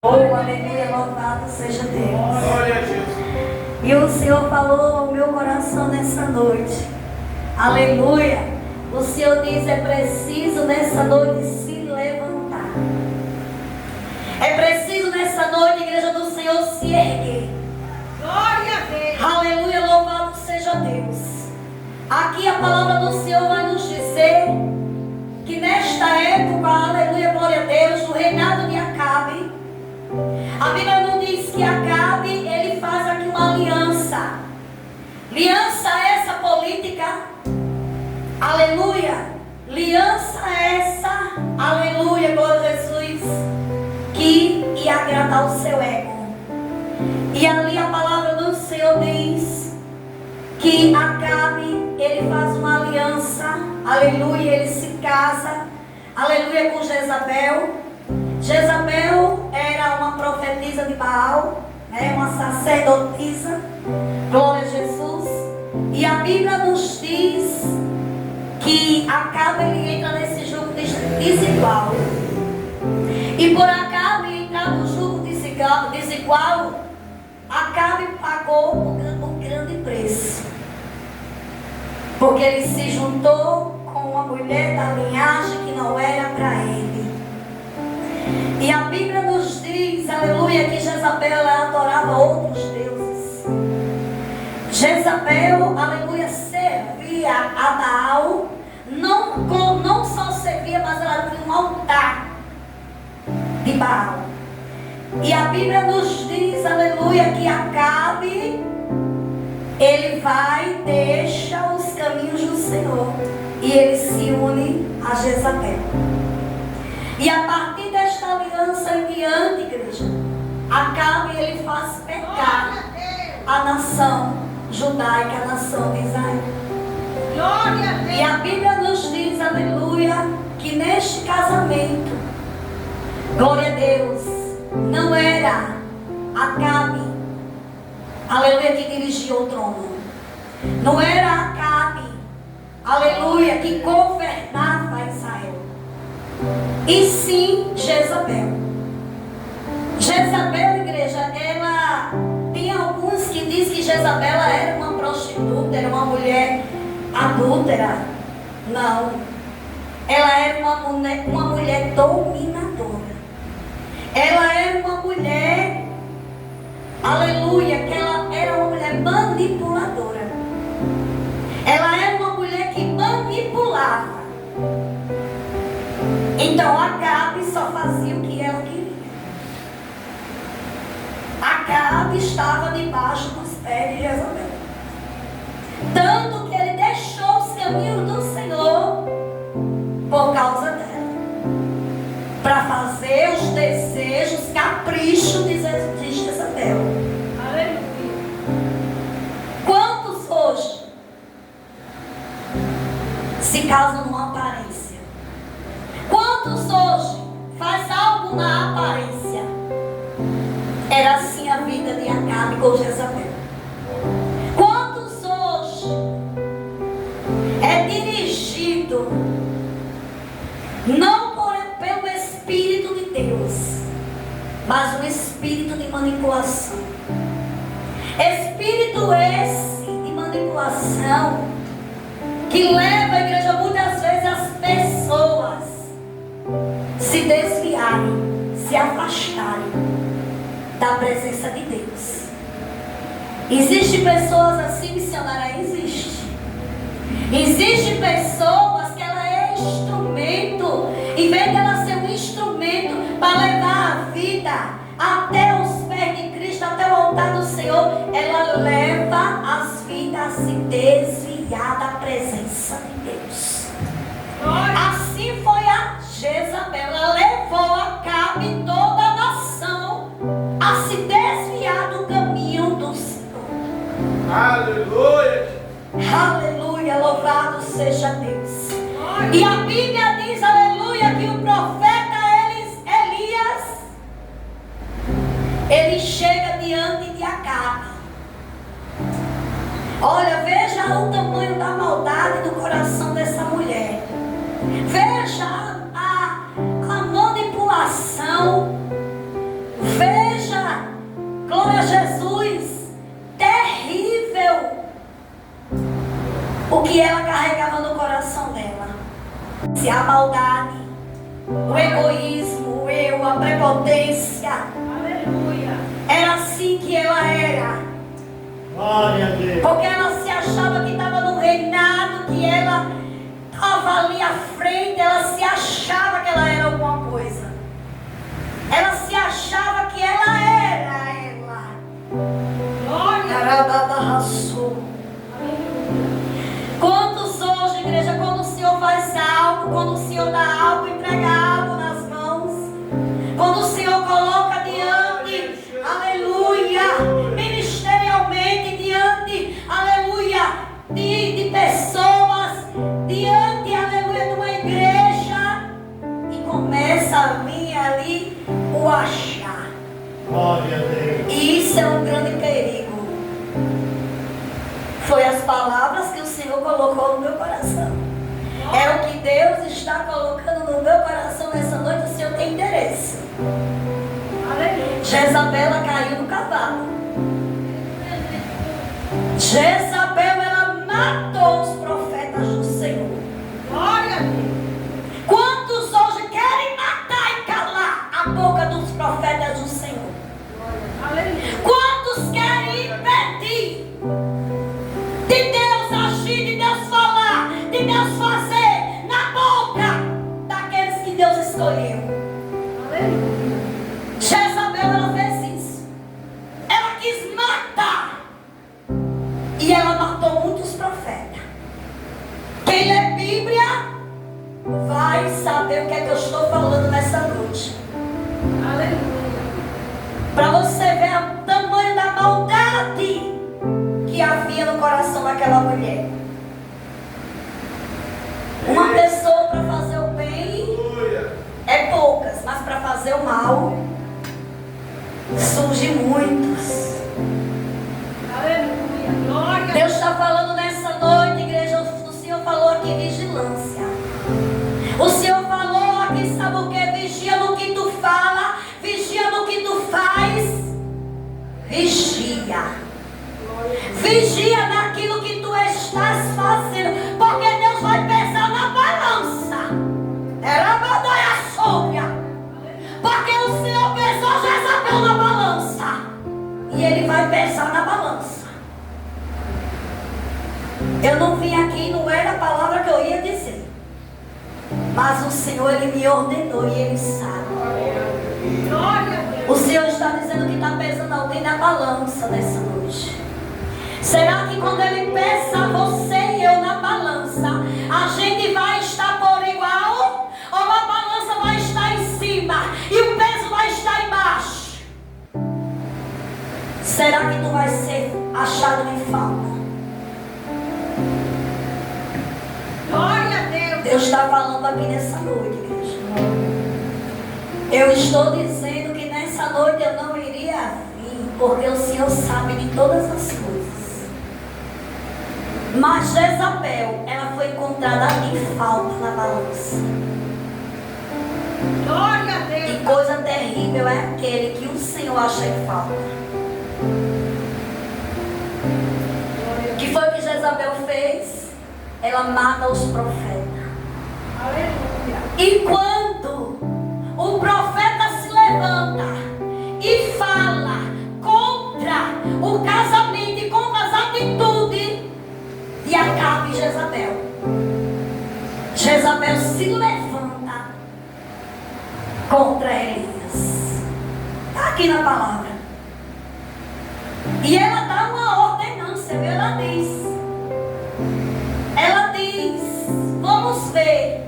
Oh, aleluia, louvado seja Deus. Glória a Jesus. E o Senhor falou ao meu coração nessa noite. Aleluia. O Senhor diz: é preciso nessa noite se levantar. É preciso nessa noite, igreja do Senhor, se erguer. Glória a Deus. Aleluia, louvado seja Deus. Aqui a palavra do Senhor vai nos dizer que nesta época, aleluia, glória a Deus, do reinado de Acabe, a Bíblia não diz que Acabe, ele faz aqui uma aliança. Aliança essa política. Aleluia. Aliança essa, aleluia, glória a Jesus, que ia agradar o seu ego. E ali a palavra do Senhor diz que Acabe, ele faz uma aliança. Aleluia, ele se casa. Aleluia, com Jezabel. Jezabel era uma profetisa de Baal, né? Uma sacerdotisa. Glória a Jesus. E a Bíblia nos diz que Acabe, ele entra nesse jugo desigual. E por Acabe entrar no jugo desigual, Acabe pagou um grande preço. Porque ele se juntou com uma mulher da linhagem que não era para ele. E a Bíblia nos diz, aleluia, que Jezabel, ela adorava outros deuses. Jezabel, aleluia, servia a Baal. Não só servia, mas ela tinha um altar de Baal. E a Bíblia nos diz, aleluia, que Acabe, ele vai e deixa os caminhos do Senhor. E ele se une a Jezabel. E a partir desta aliança em diante, igreja, Acabe, ele faz pecar a nação judaica, a nação de Israel. Glória a Deus. E a Bíblia nos diz, aleluia, que neste casamento, glória a Deus, não era Acabe, aleluia, que dirigia o trono. Não era Acabe, aleluia, que governava Israel. E sim Jezabel. Jezabel, igreja, ela tem alguns que dizem que Jezabel era uma prostituta, era uma mulher adúltera. Não. Ela era uma mulher dominadora. Ela era uma mulher, aleluia, que ela era uma mulher manipuladora. Ela era uma mulher que manipulava. Então Acabe só fazia o que ela queria. Acabe estava debaixo dos pés de Jezabel. Tanto que ele deixou os caminhos do Senhor por causa dela. Para fazer os desejos, caprichos de Jezabel. Aleluia. Quantos hoje se casam numa aparência? Quantos hoje faz algo na aparência? Era assim a vida de Acabe com Jezabel. Quantos hoje é dirigido não pelo Espírito de Deus, mas um espírito de manipulação. Espírito esse de manipulação que leva a igreja muitas vezes as pessoas se desviarem, se afastarem da presença de Deus. Existem pessoas assim, missionária? Existe. Existem pessoas que ela é instrumento, em vez dela ser um instrumento para levar a vida até os pés de Cristo, até o altar do Senhor, ela leva as vidas a se desviar da presença de Deus. Assim foi a Jezabel. Ela levou Acabe e toda a nação a se desviar do caminho do Senhor. Aleluia. Aleluia, louvado seja Deus. E a Bíblia diz, aleluia, que o profeta Elias, ele chega diante de Acabe. Olha, veja o tamanho da maldade do coração dessa mulher. Veja a manipulação. ganância, a maldade, o egoísmo, o eu, a prepotência. Aleluia. Era assim que ela era. Glória a Deus. Porque ela se achava que estava no reinado, que ela estava ali à frente, ela se achava que ela era alguma coisa. Ela se achava que ela era ela. Quantos hoje, igreja, quando o Senhor faz algo, quando o Senhor dá algo, entrega algo nas mãos, quando o Senhor coloca diante, aleluia, ministerialmente, diante, aleluia, de pessoas, diante, aleluia, de uma igreja, e começa a vir ali o achar. Glória a Deus. E isso é um grande perigo. Foi as palavras que o Senhor colocou no meu coração. É o que Deus está colocando no meu coração nessa noite. O Senhor tem interesse. Aleluia. Jezabel caiu no cavalo. Jezabel, ela matou os profetas do Senhor. Glória a Deus. Quantos hoje querem matar e calar a boca dos profetas do Senhor? Aleluia. Quantos querem impedir de Deus agir, de Deus falar, de Deus fazer na boca daqueles que Deus escolheu? Aleluia. Jezabel, ela fez isso. Ela quis matar. E ela matou muitos profetas. Quem lê Bíblia vai saber o que é que eu estou falando nessa noite. Aleluia. Para você ver o tamanho da maldade que havia no coração daquela mulher. Uma pessoa para fazer o bem é poucas, mas para fazer o mal surgem muitos. Aleluia. Glória a Deus. Deus está falando nessa noite, igreja. O Senhor falou aqui vigilância. O Senhor falou aqui, sabe o que? Vigia no que tu fala, vigia no que tu faz. Vigia. Vigia naquilo que tu estás fazendo, porque Deus vai pesar na balança. Era a batalha sóbria. Porque o Senhor pesou Jezabel na balança, e Ele vai pesar na balança. Eu não vim aqui, não era a palavra que eu ia dizer, mas o Senhor, Ele me ordenou e Ele sabe. Glória a Deus. O Senhor está dizendo que está pesando alguém na balança nessa noite. Será que quando Ele pesa você e eu na balança, a gente vai estar por igual? Ou a balança vai estar em cima e o peso vai estar embaixo? Será que tu vai ser achado em falta? Glória a Deus. Deus está falando aqui nessa noite, igreja. Eu estou dizendo que nessa noite eu não iria vir, porque o Senhor sabe de todas as coisas. Mas Jezabel, ela foi encontrada em falta na balança. Glória a E Deus. coisa terrível é aquele que o Senhor acha em falta. O que foi que Jezabel fez? Ela mata os profetas. Aleluia. E quando o profeta se levanta e fala contra o casamento e contra as atitudes de Acabe e Jezabel, Jezabel se levanta contra Elias. Está aqui na palavra. E ela dá uma ordenança, viu? Ela diz, vamos ver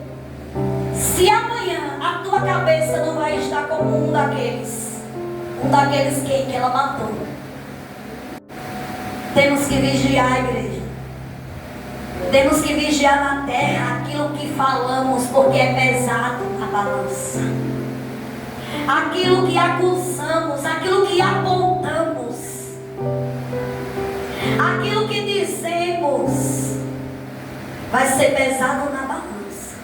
se amanhã a tua cabeça não vai estar como um daqueles quem que ela matou. Temos que vigiar, igreja. Temos que vigiar na terra aquilo que falamos, porque é pesado a balança. Aquilo que acusamos, aquilo que apontamos, aquilo que dizemos, vai ser pesado na balança.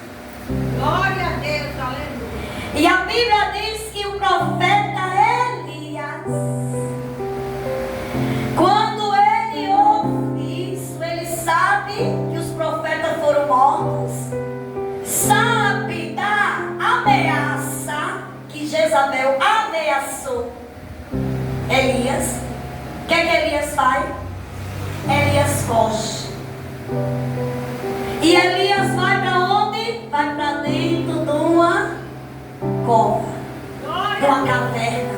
Glória a Deus. Aleluia. E a Bíblia diz que o profeta Elias, quando ele ouve isso, ele sabe que os profetas foram mortos, sabe ameaçou Elias. O que Elias faz? Elias foge. E Elias vai para onde? Vai para dentro de uma cova, de uma caverna.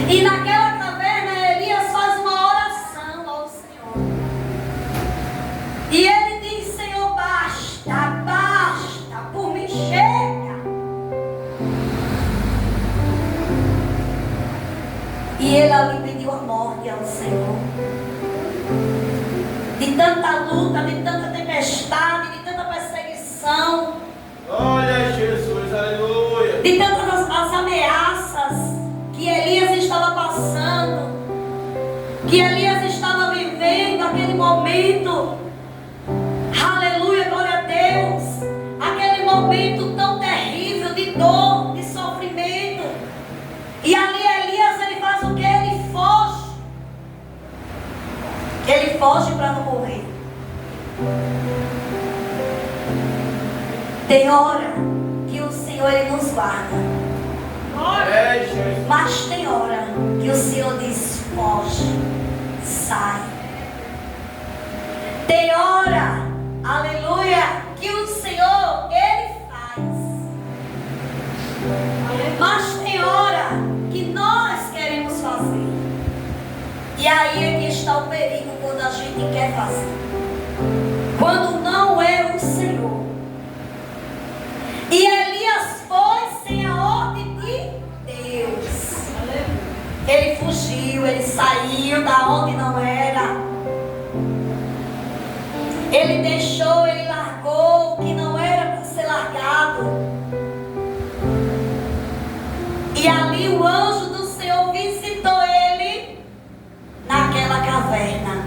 E naquela caverna Elias faz uma oração ao Senhor. E ele diz: Senhor, basta, basta, por mim chega. E ele ali pediu a morte ao Senhor. De tanta luta, de tanta tempestade, de tanta perseguição. Glória a Jesus, aleluia. De tantas as ameaças que Elias estava passando, que Elias estava vivendo aquele momento. Aleluia, glória a Deus. Aquele momento tão terrível de dor, de sofrimento. E ali Elias, ele faz o que? Ele foge. Ele foge para não morrer. Tem hora que o Senhor, ele nos guarda. Mas tem hora que o Senhor diz: foge, sai. Tem hora, aleluia, que o Senhor, ele faz. Mas tem hora que nós queremos fazer. E aí é que está o perigo quando a gente quer fazer. Quando não é o Senhor. E Elias foi sem a ordem de Deus. Ele fugiu, ele saiu da onde não era. Ele deixou, ele largou o que não era para ser largado. E ali o anjo do Senhor visitou ele naquela caverna.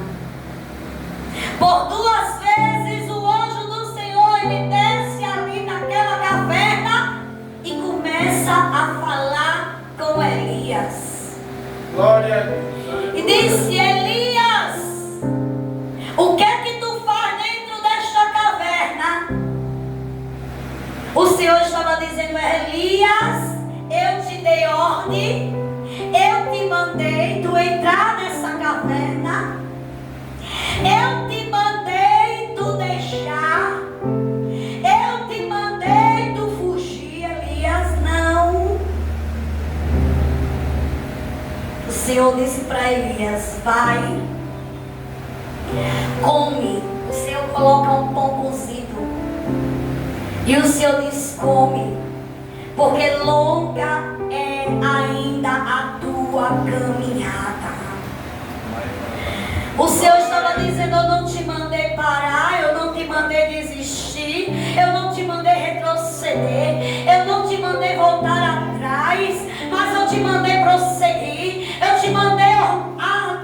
Por 2 vezes o anjo do Senhor, ele desce ali naquela caverna e começa a falar com Elias. Glória a Deus. E disse: Elias, o que é que tu faz dentro desta caverna? O Senhor estava dizendo: Elias, eu te dei ordem, eu te mandei tu entrar nessa caverna, eu te mandei tu deixar, eu te mandei tu fugir. Elias, não. O Senhor disse para Elias: vai, come. O Senhor coloca um pão cozido. E o Senhor diz: come, porque longa é ainda a tua caminhada. O Senhor estava dizendo: eu não te mandei parar, eu não te mandei desistir, eu não te mandei retroceder, eu não te mandei voltar atrás, mas eu te mandei prosseguir, eu te mandei,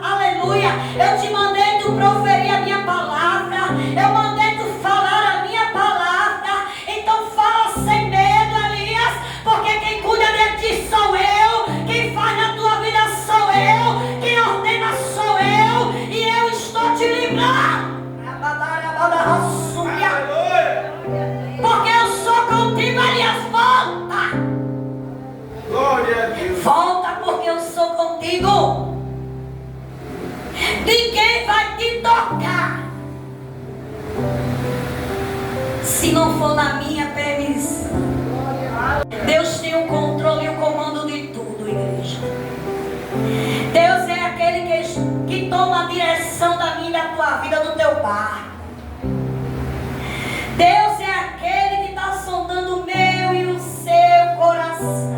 aleluia, eu te mandei tu proferir a minha palavra, eu mandei tu falar a minha palavra. Então fala sem medo, Elias, porque quem cuida de ti sou eu, quem faz na tua vida sou eu, quem ordena sou eu, e eu estou te livrando. Porque eu sou contigo. Elias, volta. Glória a Deus. Volta, porque eu sou contigo. Ninguém vai te tocar se não for na minha permissão. Deus tem o controle e o comando de tudo, igreja. Deus é aquele que toma a direção da minha e da tua vida, do teu barco. Deus é aquele que está sondando o meu e o seu coração.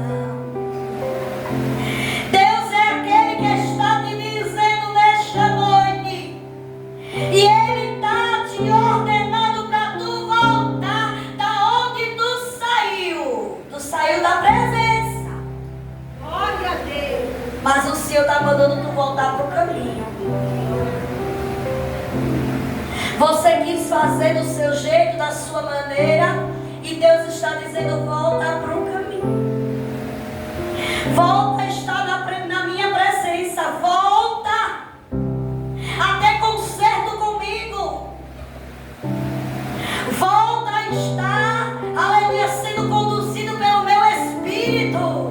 Deus é aquele que está te dizendo nesta noite, e Ele está te ordenando para tu voltar da onde tu saiu. Tu saiu da presença. Glória a Deus. Mas o Senhor está mandando tu voltar para o caminho. Você quis fazer do seu jeito, da sua maneira, e Deus está dizendo: volta para o caminho. Volta a estar na minha presença. Volta a ter conserto comigo. Volta a estar, aleluia, sendo conduzido pelo meu Espírito.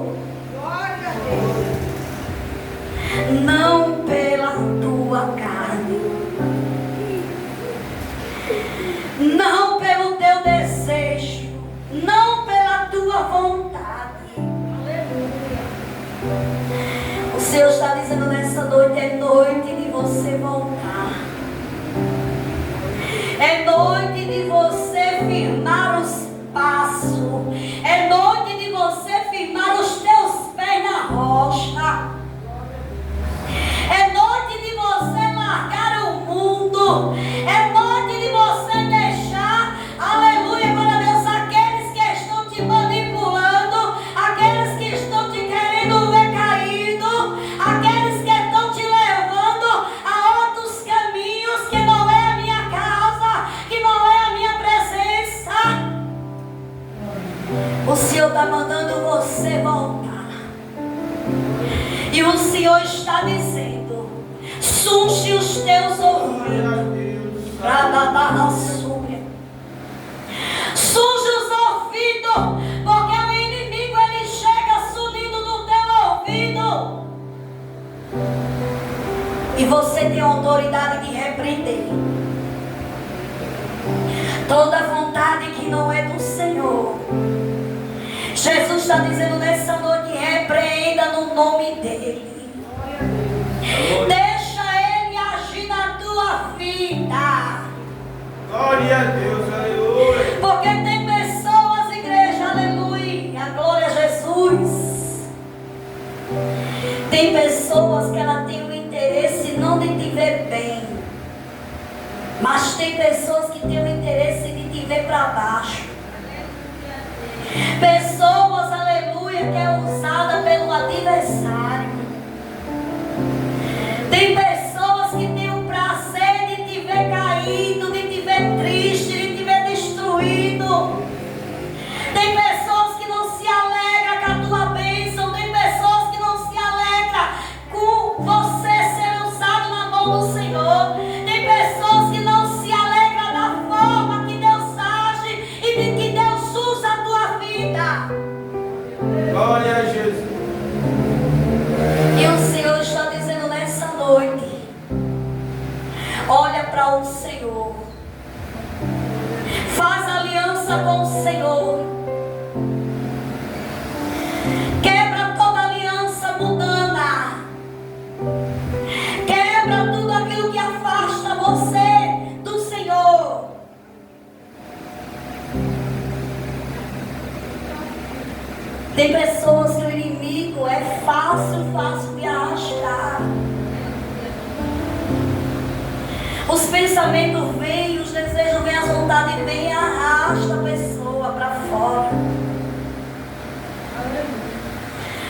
Senhor está dizendo nessa noite, é noite de você voltar. É noite de você firmar os passos. É noite de você firmar os teus pés na rocha. É noite de você largar o mundo. É noite de você deixar, aleluia, glória a Deus, aqueles que estão te manipulando, aqueles que estão te querendo ver caído, aqueles que estão te levando a outros caminhos que não é a minha causa, que não é a minha presença. O Senhor está mandando você voltar. E o Senhor está dizendo: sunge os teus ouvidos para dar a súbia. Sunge os ouvidos, porque o inimigo ele chega subindo no teu ouvido. E você tem autoridade de repreender toda vontade que não é do Senhor. Jesus está dizendo nessa noite: repreenda no nome dele. Deixa ele agir na tua vida. Glória a Deus, aleluia. Porque tem pessoas, igreja, aleluia, glória a Jesus. Tem pessoas que ela tem o interesse não de te ver bem, mas tem pessoas que têm o interesse de te ver para baixo. Pessoas, aleluia, que é usada pelo adversário. Tem pessoas que têm o prazer de te ver caído, de te ver triste, de te ver destruído. Tem pessoas que não se alegram com a tua bênção. Tem pessoas que não se alegram com você ser usado na mão do Senhor. Tem pessoas que não se alegram da forma que Deus age e de que Deus usa a tua vida. Glória a Jesus. E o Senhor está dizendo nessa noite: olha para o Senhor, faz aliança com o Senhor, quebra toda aliança mundana, quebra tudo aquilo que afasta você do Senhor. Tem pessoas que o inimigo é fácil de arrastar. Os pensamentos vêm, os desejos vêm, as vontades vêm e arrasta a pessoa para fora.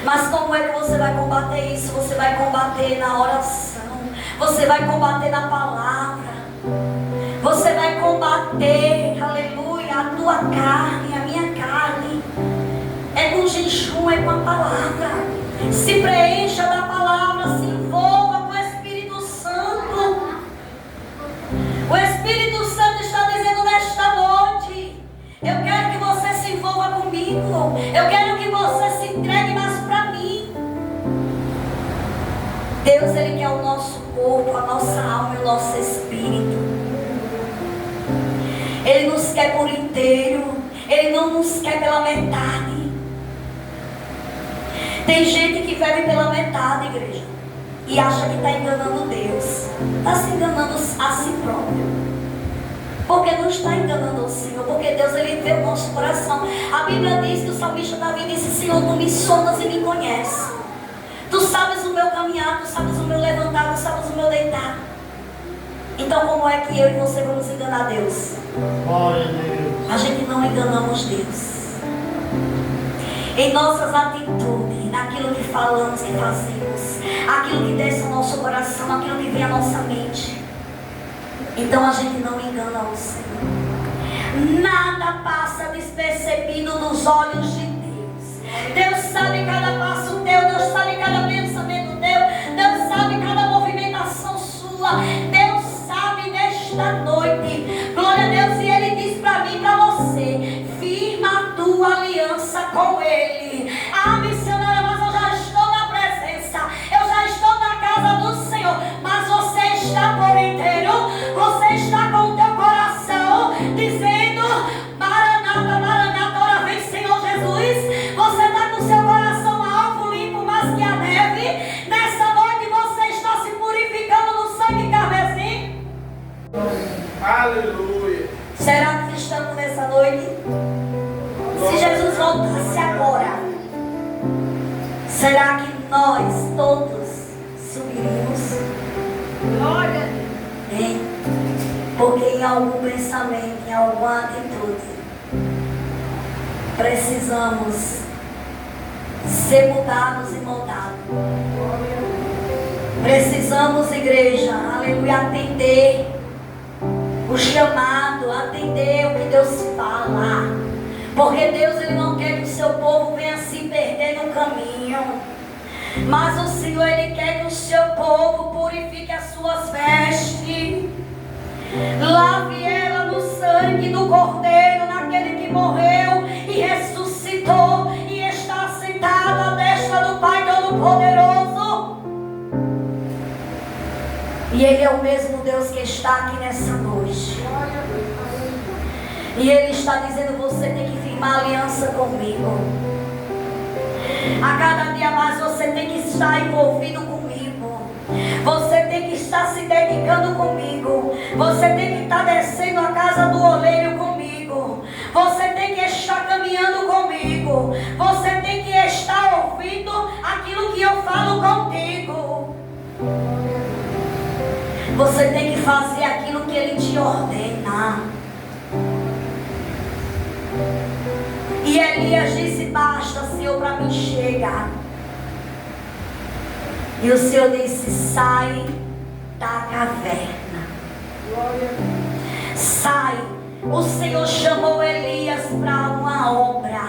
Mas como é que você vai combater isso? Você vai combater na oração. Você vai combater na palavra. Você vai combater, aleluia, a tua carne, a minha carne. É com jejum, é com a palavra. Se preencha da palavra, se envolva com o Espírito Santo. O Espírito Santo está dizendo nesta noite: eu quero que você se envolva comigo. Eu quero que você se entregue mais para mim. Deus, Ele quer o nosso corpo, a nossa alma e o nosso espírito. Ele nos quer por inteiro. Ele não nos quer pela metade. Tem gente que vive pela metade, igreja, e acha que está enganando Deus. Está se enganando a si próprio. Porque não está enganando o Senhor. Porque Deus, Ele vê o nosso coração. A Bíblia diz que o salmista Davi disse: Senhor, tu me sondas e me conheces. Tu sabes o meu caminhar, tu sabes o meu levantar, tu sabes o meu deitar. Então como é que eu e você vamos enganar Deus? A gente não enganamos Deus. Em nossas atitudes, naquilo que falamos e fazemos, aquilo que desce ao nosso coração, aquilo que vem à nossa mente. Então a gente não engana o Senhor. Nada passa despercebido nos olhos de Deus. Deus sabe cada passo teu, Deus sabe cada pensamento teu, Deus sabe cada movimentação sua, Deus sabe nesta noite. Glória a Deus. E Ele diz para mim e para você: firma a tua aliança com Ele. Ah, missionária, mas eu já estou na presença, eu já estou na casa do Senhor. Mas você está por inteiro, você está com o teu coração dizendo: Maranata, Maranata, ora vem Senhor Jesus. Você está com o seu coração alvo, Será que nós todos subiríamos? Glória a Deus. Hein? Porque em algum pensamento, em alguma atitude, precisamos ser mudados e moldados. Precisamos, igreja, aleluia, atender o chamado, atender o que Deus fala. Porque Deus, Ele não quer que o seu povo venha se perder no caminho. Mas o Senhor, Ele quer que o seu povo purifique as suas vestes. Lave ela no sangue do Cordeiro, naquele que morreu e ressuscitou e está sentado à destra do Pai Todo-Poderoso. E Ele é o mesmo Deus que está aqui nessa noite. E Ele está dizendo: você tem que firmar aliança comigo. A cada dia mais você tem que estar envolvido comigo. Você tem que estar se dedicando comigo. Você tem que estar descendo a casa do oleiro comigo. Você tem que estar caminhando comigo. Você tem que estar ouvindo aquilo que eu falo contigo. Você tem que fazer aquilo que Ele te ordena. E Elias disse: basta, Senhor, para mim chega. E o Senhor disse: sai da caverna. Sai. O Senhor chamou Elias para uma obra.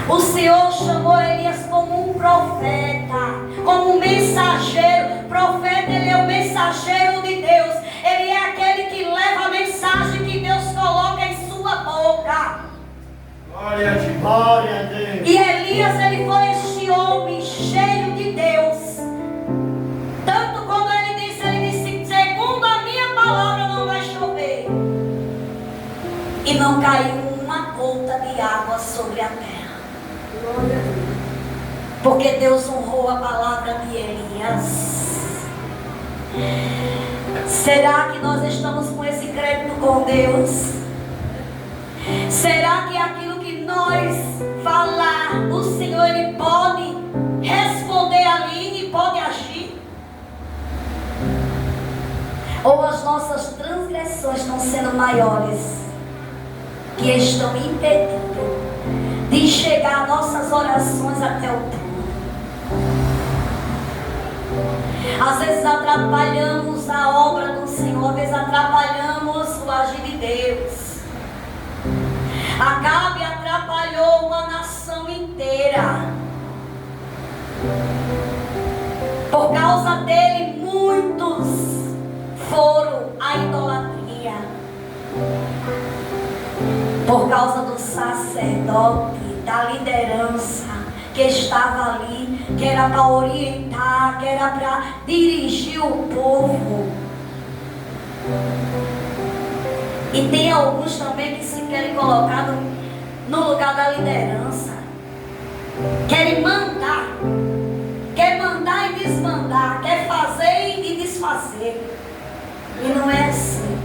O Senhor chamou Elias como um profeta, como um mensageiro. Profeta, ele é o mensageiro de Deus. Ele é aquele que leva a mensagem que Deus coloca em sua boca. Glória a Deus. Glória a Deus. E Elias, ele foi este homem cheio de Deus. Tanto quando ele disse, segundo a minha palavra não vai chover. E não caiu uma gota de água sobre a terra. Porque Deus honrou a palavra de Elias. Será que nós estamos com esse crédito com Deus? Será que aquilo que nós falar, o Senhor, Ele pode responder ali e pode agir? Ou as nossas transgressões estão sendo maiores, que estão impedindo de chegar nossas orações até o trono? Às vezes atrapalhamos a obra do Senhor, às vezes atrapalhamos o agir de Deus. Acabe atrapalhou uma nação inteira. Por causa dele, muitos foram à idolatria. Por causa do sacerdote, da liderança que estava ali, que era para orientar, que era para dirigir o povo. E tem alguns também que se querem colocar no lugar da liderança. Querem mandar. Quer mandar e desmandar. Quer fazer e desfazer. E não é assim.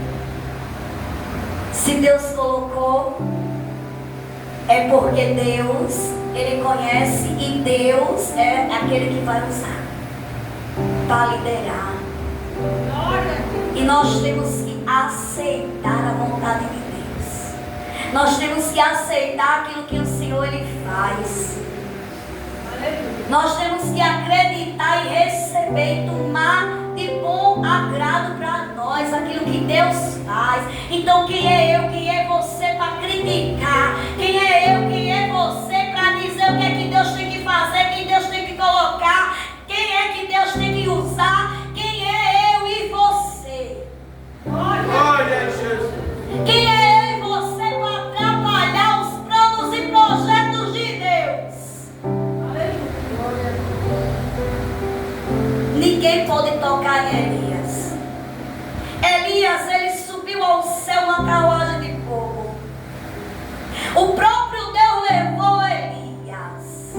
Se Deus colocou, é porque Deus, Ele conhece, e Deus é aquele que vai usar para liderar. E nós temos que aceitar a vontade de Deus. Nós temos que aceitar aquilo que o Senhor, Ele faz. Nós temos que acreditar e receber e tomar de bom agrado para nós aquilo que Deus faz. Então quem é eu, quem é você para criticar? Quem é eu, quem é você para dizer o que é que Deus tem que fazer, quem Deus tem que colocar, quem é que Deus tem que usar? Quem é eu e você? Glória a Jesus. Quem é eu e você para atrapalhar os planos e projetos de Deus? Ninguém pode tocar em Elias. Elias, ele subiu ao céu uma carruagem de fogo. O próprio Deus levou Elias.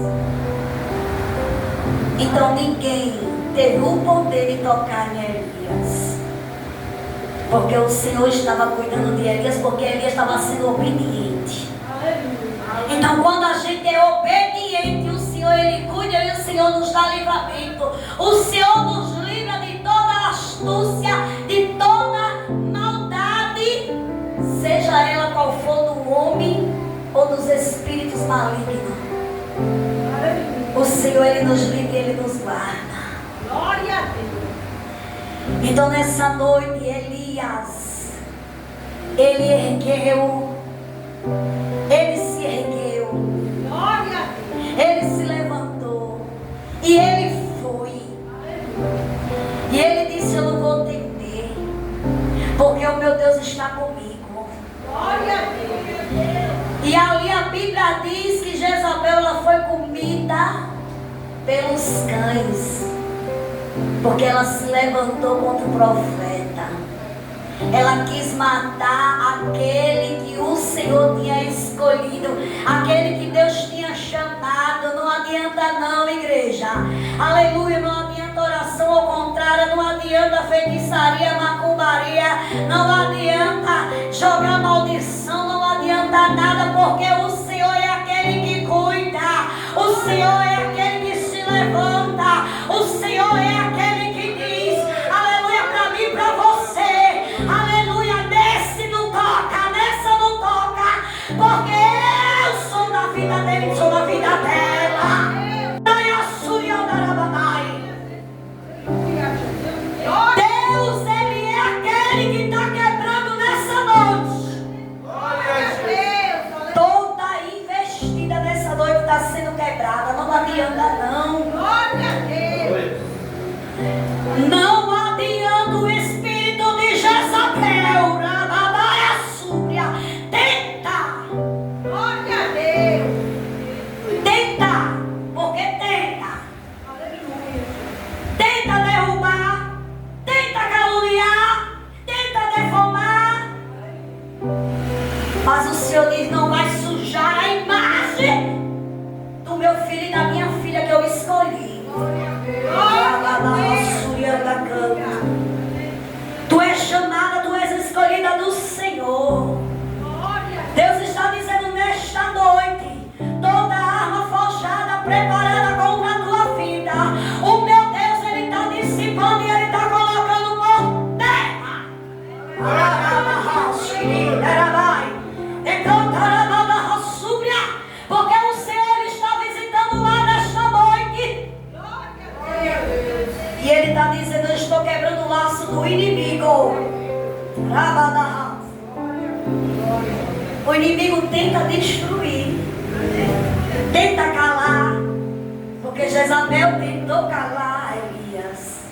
Então ninguém teve o poder de tocar em Elias. Porque o Senhor estava cuidando de Elias, porque Elias estava sendo obediente. Então quando a gente é obediente, o Senhor Senhor Ele cuida e o Senhor nos dá livramento. O Senhor nos livra de toda astúcia, de toda maldade, seja ela qual for, do homem ou dos espíritos malignos. O Senhor Ele nos livra e Ele nos guarda. Glória a Deus. Então nessa noite Elias, ele ergueu, ele se ergueu, Glória a Deus. ele se levantou e ele foi. E ele disse: eu não vou temer, porque o meu Deus está comigo. Glória a Deus. E ali a Bíblia diz que Jezabel ela foi comida pelos cães, porque ela se levantou contra o profeta. Ela quis matar aquele que o Senhor tinha escolhido, aquele que Deus tinha chamado. Não adianta não, igreja. Aleluia, não adianta oração ao contrário, não adianta feitiçaria, macumbaria, não adianta jogar maldição, não adianta nada, porque o Senhor é aquele que cuida, o Senhor é aquele que se levanta, o Senhor é aquele que diz, aleluia, para mim e para você, aleluia, nesse não toca, nessa não toca, porque eu sou da vida dele, sou da vida dela. Deus, Ele é aquele que está quebrando nessa noite. Toda investida nessa noite está sendo quebrada. Não adianta não. Não adianta o espírito de Jezabel, Rababaia Súbia. Tenta. Tenta. Porque tenta. Tenta derrubar. Tenta caluniar. Tenta deformar. Mas o Senhor diz: não vai sujar a imagem do meu filho e da minha filha que eu escolhi. Tu és chamada, tu és escolhida do Senhor. Deus está dizendo nesta noite: toda arma forjada, preparada contra a tua vida, o meu Deus, Ele está dissipando e Ele está colocando por terra. Porque o Senhor está visitando lá nesta noite. E Ele está dizendo: eu estou quebrando o laço do inimigo. O inimigo tenta destruir, tenta calar, porque Jezabel tentou calar Elias,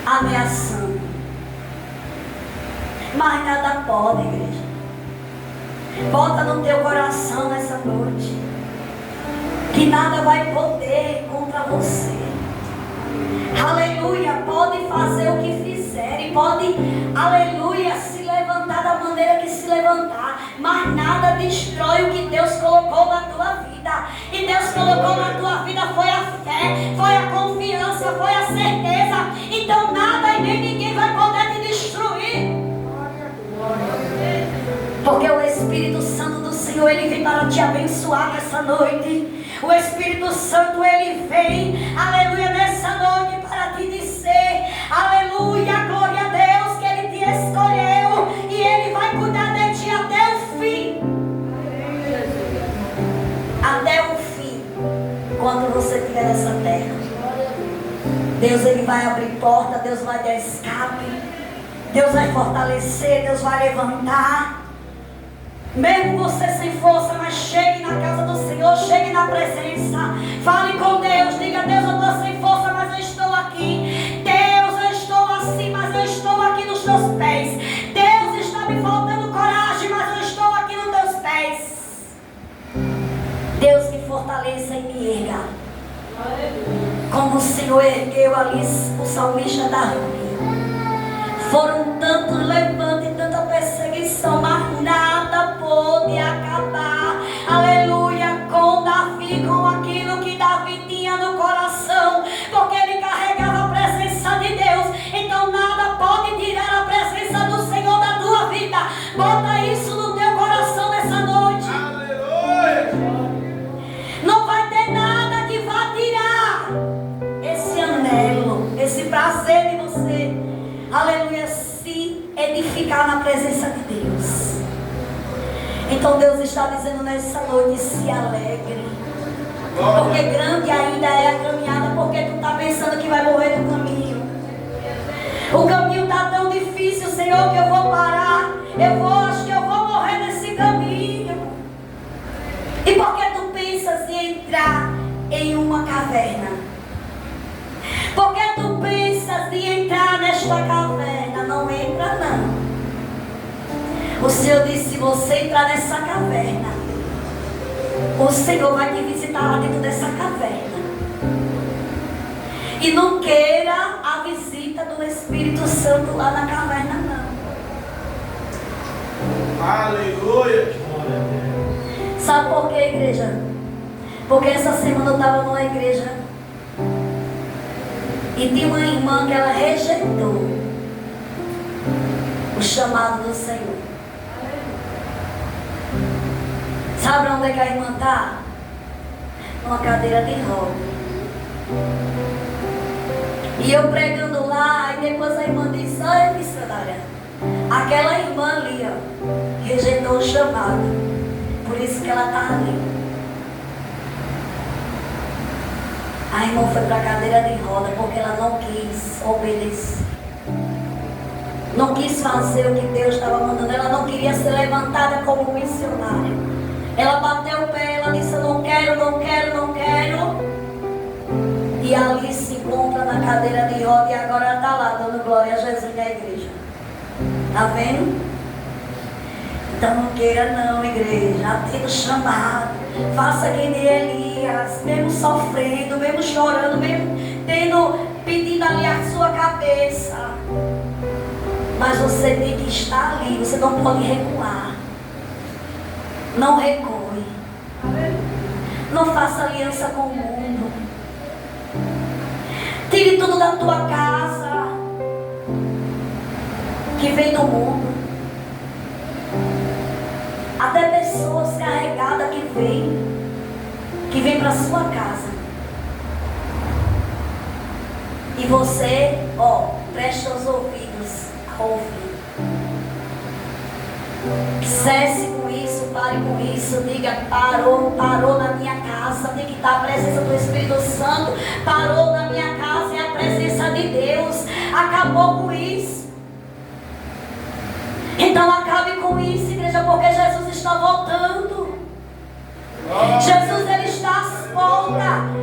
ameaçando. Mas nada pode, igreja. Bota no teu coração nessa noite que nada vai poder contra você. Aleluia, pode fazer o que fizer e pode, aleluia, se levantar da maneira que se levantar, mas nada destrói o que Deus colocou na tua vida. E Deus colocou na tua vida foi a fé, foi a confiança, foi a certeza. Então nada e nem ninguém vai poder te destruir, porque o Espírito Santo do Senhor, Ele vem para te abençoar nessa noite. O Espírito Santo, Ele vem, aleluia, nessa noite para te dizer, aleluia, glória a Deus, que Ele te escolheu e Ele vai cuidar de ti até o fim. Até o fim, quando você estiver nessa terra. Deus, Ele vai abrir porta, Deus vai dar escape, Deus vai fortalecer, Deus vai levantar. Mesmo você sem força, mas chegue na casa do Senhor, chegue na presença, fale com Deus, diga: Deus, eu estou sem força, mas eu estou aqui. Deus, eu estou assim, mas eu estou aqui nos teus pés. Deus, está me faltando coragem, mas eu estou aqui nos teus pés. Deus, me fortaleça e me erga, como o Senhor ergueu ali o salmista Davi. Foram tantos levantes e tanta perseguição, mas nada pôde acabar, aleluia, com Davi, com aquilo que Davi tinha no coração, porque ele carregava a presença de Deus. Então nada pode tirar a presença do Senhor da tua vida. Bota isso no teu coração nessa noite. Aleluia. Não vai ter nada presença de Deus. Então Deus está dizendo nessa noite: se alegre. Porque grande ainda é a caminhada, porque tu está pensando que vai morrer no caminho. O caminho está tão difícil, Senhor, que eu vou parar. Acho que eu vou morrer nesse caminho. E por que tu pensas em entrar em uma caverna? Por que tu pensas em entrar nesta caverna? Não entra, não. O Senhor disse: se você entrar nessa caverna, o Senhor vai te visitar lá dentro dessa caverna. E não queira a visita do Espírito Santo lá na caverna, não. Aleluia. Sabe por quê, igreja? Porque essa semana eu estava numa igreja e tinha uma irmã que ela rejeitou o chamado do Senhor. Sabe onde é que a irmã está? Numa cadeira de roda. E eu pregando lá, e depois a irmã disse: olha, missionária, aquela irmã ali, ó, rejeitou o chamado. Por isso que ela está ali. A irmã foi para a cadeira de roda porque ela não quis obedecer. Não quis fazer o que Deus estava mandando. Ela não queria ser levantada como missionária. Ela bateu o pé, ela disse: não quero, não quero, não quero. E ali se encontra na cadeira de roda e agora está lá dando glória a Jesus na igreja. Está vendo? Então não queira não, igreja. Atenda o chamado. Faça que nem Elias, mesmo sofrendo, mesmo chorando, mesmo pedindo ali a sua cabeça. Mas você tem que estar ali, você não pode recuar. Não recue. Não faça aliança com o mundo. Tire tudo da tua casa que vem do mundo. Até pessoas carregadas que vem para sua casa. E você, preste os ouvidos a ouvir. Cesse com isso, pare com isso, diga: parou na minha casa, tem que estar a presença do Espírito Santo, parou na minha casa, é a presença de Deus, acabou com isso. Então acabe com isso, igreja, porque Jesus está voltando. Jesus, ele está às portas.